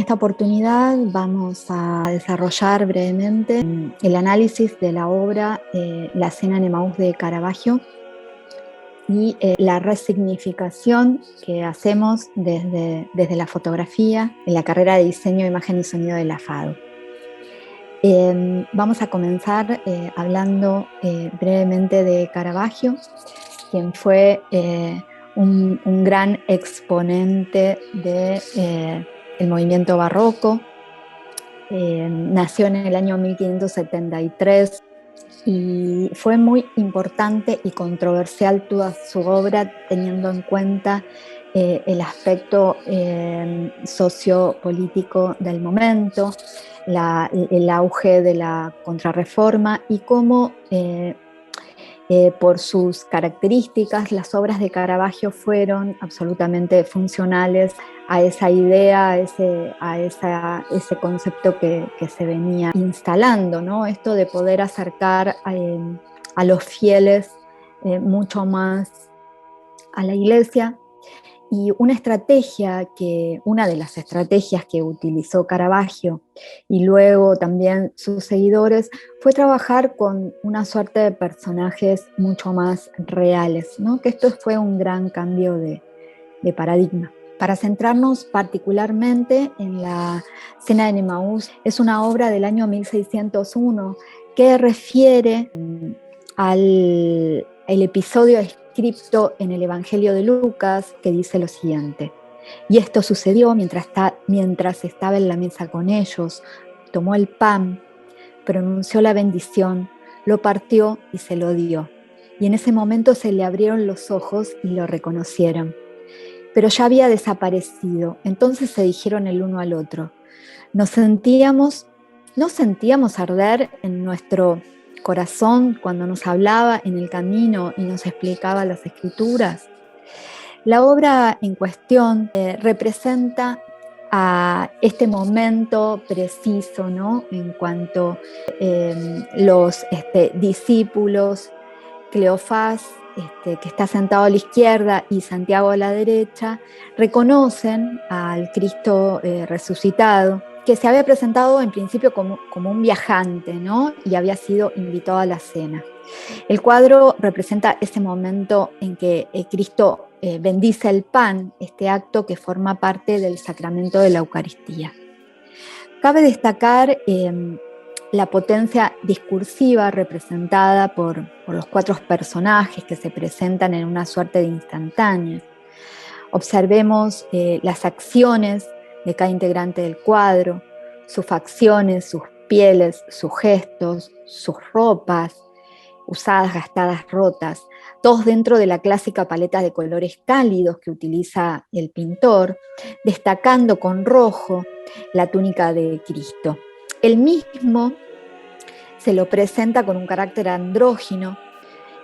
esta oportunidad vamos a desarrollar brevemente el análisis de la obra La Cena en Emaús de Caravaggio y la resignificación que hacemos desde la fotografía en la carrera de diseño, imagen y sonido de la FADU. Vamos a comenzar hablando brevemente de Caravaggio, quien fue un gran exponente del movimiento barroco. Nació en el año 1573 y fue muy importante y controversial toda su obra, teniendo en cuenta el aspecto sociopolítico del momento, el auge de la Contrarreforma y cómo por sus características las obras de Caravaggio fueron absolutamente funcionales a esa idea, a ese concepto que se venía instalando, ¿no? Esto de poder acercar a los fieles mucho más a la iglesia. Y una de las estrategias que utilizó Caravaggio y luego también sus seguidores fue trabajar con una suerte de personajes mucho más reales, ¿no? Que esto fue un gran cambio de paradigma. Para centrarnos particularmente en la Cena en Emaús, es una obra del año 1601 que refiere al episodio escrito en el Evangelio de Lucas, que dice lo siguiente: y esto sucedió mientras estaba en la mesa con ellos, tomó el pan, pronunció la bendición, lo partió y se lo dio. Y en ese momento se le abrieron los ojos y lo reconocieron. Pero ya había desaparecido. Entonces se dijeron el uno al otro: ¿no sentíamos arder en nuestro corazón cuando nos hablaba en el camino y nos explicaba las Escrituras? La obra en cuestión representa a este momento preciso, ¿no? En cuanto los discípulos, Cleofás, que está sentado a la izquierda, y Santiago a la derecha, reconocen al Cristo resucitado, que se había presentado en principio como un viajante, ¿no? Y había sido invitado a la cena. El cuadro representa ese momento en que Cristo bendice el pan, este acto que forma parte del sacramento de la Eucaristía. Cabe destacar la potencia discursiva representada por los cuatro personajes que se presentan en una suerte de instantánea. Observemos las acciones de cada integrante del cuadro, sus facciones, sus pieles, sus gestos, sus ropas, usadas, gastadas, rotas, todos dentro de la clásica paleta de colores cálidos que utiliza el pintor, destacando con rojo la túnica de Cristo. Él mismo se lo presenta con un carácter andrógino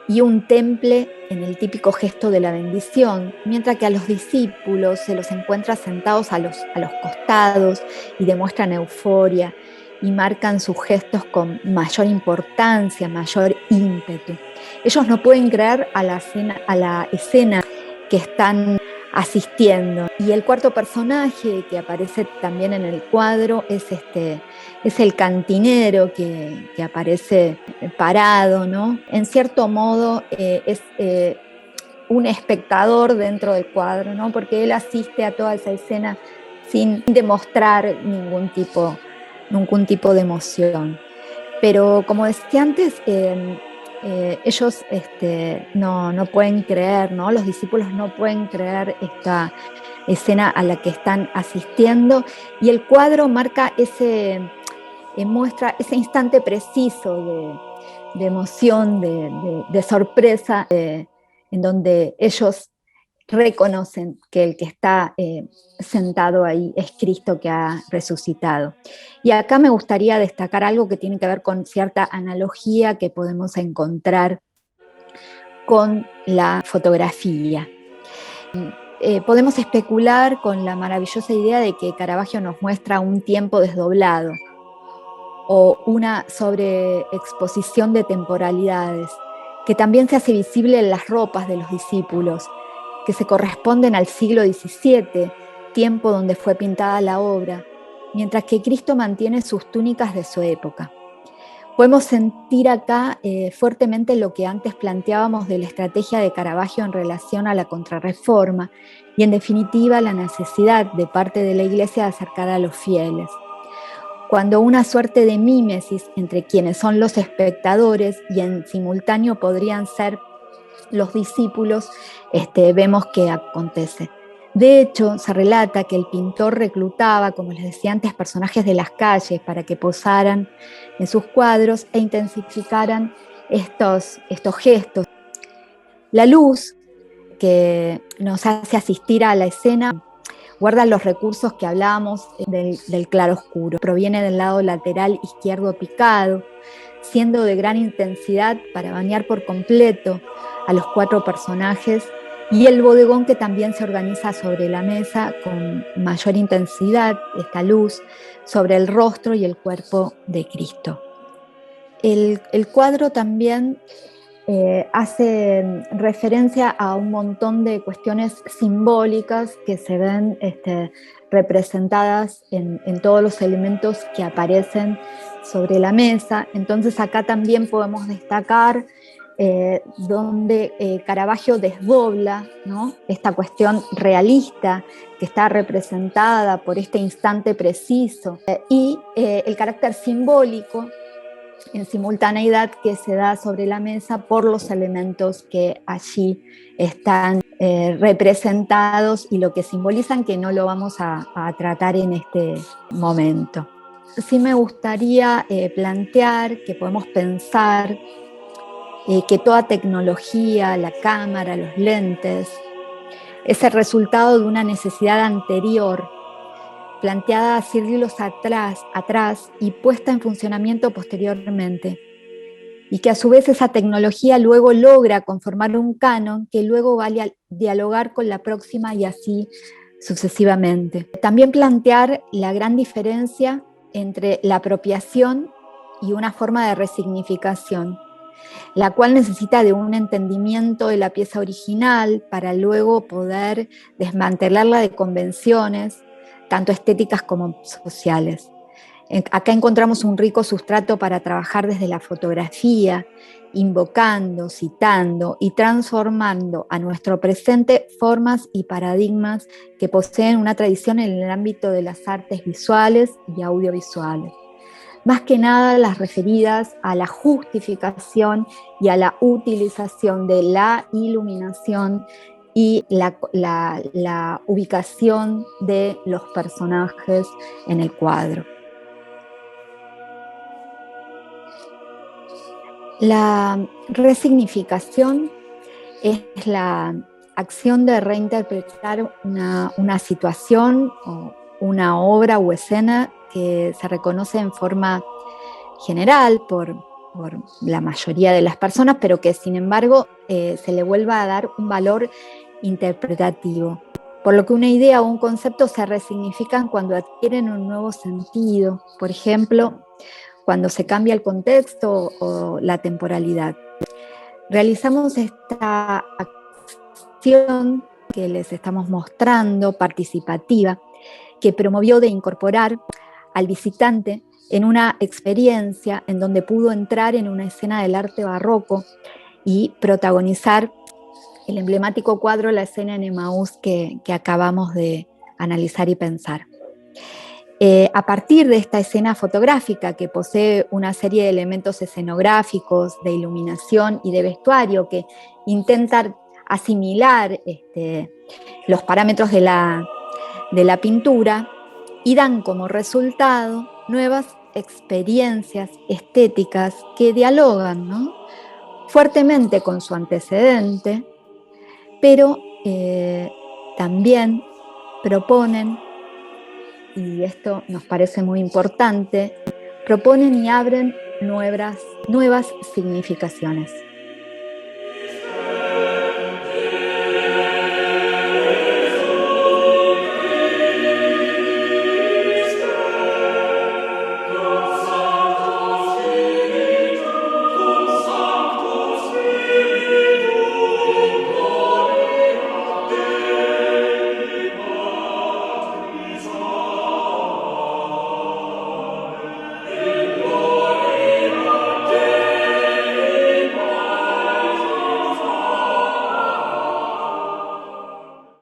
y un temple en el típico gesto de la bendición, mientras que a los discípulos se los encuentra sentados a los costados y demuestran euforia y marcan sus gestos con mayor importancia, mayor ímpetu. Ellos no pueden creer a la escena que están asistiendo. Y el cuarto personaje que aparece también en el cuadro es el cantinero que aparece parado, ¿no? En cierto modo es un espectador dentro del cuadro, ¿no? Porque él asiste a toda esa escena sin demostrar ningún tipo de emoción. Pero como decía antes, ellos no pueden creer, ¿no? Los discípulos no pueden creer esta escena a la que están asistiendo, y el cuadro marca muestra ese instante preciso de emoción, de sorpresa, en donde ellos reconocen que el que está sentado ahí es Cristo que ha resucitado. Y acá me gustaría destacar algo que tiene que ver con cierta analogía que podemos encontrar con la fotografía. Podemos especular con la maravillosa idea de que Caravaggio nos muestra un tiempo desdoblado o una sobreexposición de temporalidades, que también se hace visible en las ropas de los discípulos, que se corresponden al siglo XVII, tiempo donde fue pintada la obra, mientras que Cristo mantiene sus túnicas de su época. Podemos sentir acá fuertemente lo que antes planteábamos de la estrategia de Caravaggio en relación a la Contrarreforma y en definitiva la necesidad de parte de la Iglesia de acercar a los fieles. Cuando una suerte de mímesis entre quienes son los espectadores y en simultáneo podrían ser los discípulos, vemos que acontece. De hecho, se relata que el pintor reclutaba, como les decía antes, personajes de las calles para que posaran en sus cuadros e intensificaran estos gestos. La luz que nos hace asistir a la escena guarda los recursos que hablábamos del claroscuro. Proviene del lado lateral izquierdo picado, siendo de gran intensidad para bañar por completo a los 4 personajes, y el bodegón que también se organiza sobre la mesa con mayor intensidad, esta luz, sobre el rostro y el cuerpo de Cristo. El cuadro también hace referencia a un montón de cuestiones simbólicas que se ven representadas en todos los elementos que aparecen sobre la mesa. Entonces acá también podemos destacar donde Caravaggio desdobla, ¿no?, esta cuestión realista que está representada por este instante preciso y el carácter simbólico en simultaneidad que se da sobre la mesa por los elementos que allí están representados y lo que simbolizan, que no lo vamos a tratar en este momento. Sí me gustaría plantear que podemos pensar que toda tecnología, la cámara, los lentes, es el resultado de una necesidad anterior, planteada siglos atrás y puesta en funcionamiento posteriormente, y que a su vez esa tecnología luego logra conformar un canon que luego va a dialogar con la próxima y así sucesivamente. También plantear la gran diferencia entre la apropiación y una forma de resignificación, la cual necesita de un entendimiento de la pieza original para luego poder desmantelarla de convenciones, tanto estéticas como sociales. Acá encontramos un rico sustrato para trabajar desde la fotografía, invocando, citando y transformando a nuestro presente formas y paradigmas que poseen una tradición en el ámbito de las artes visuales y audiovisuales. Más que nada las referidas a la justificación y a la utilización de la iluminación y la ubicación de los personajes en el cuadro. La resignificación es la acción de reinterpretar una situación o una obra o escena que se reconoce en forma general por la mayoría de las personas, pero que sin embargo se le vuelva a dar un valor interpretativo. Por lo que una idea o un concepto se resignifican cuando adquieren un nuevo sentido. Por ejemplo, cuando se cambia el contexto o la temporalidad. Realizamos esta acción que les estamos mostrando, participativa, que promovió de incorporar al visitante en una experiencia en donde pudo entrar en una escena del arte barroco y protagonizar el emblemático cuadro La escena en Emaús que acabamos de analizar y pensar. A partir de esta escena fotográfica que posee una serie de elementos escenográficos, de iluminación y de vestuario que intentan asimilar los parámetros de la pintura y dan como resultado nuevas experiencias estéticas que dialogan, ¿no?, fuertemente con su antecedente, pero también proponen, y esto nos parece muy importante, proponen y abren nuevas significaciones.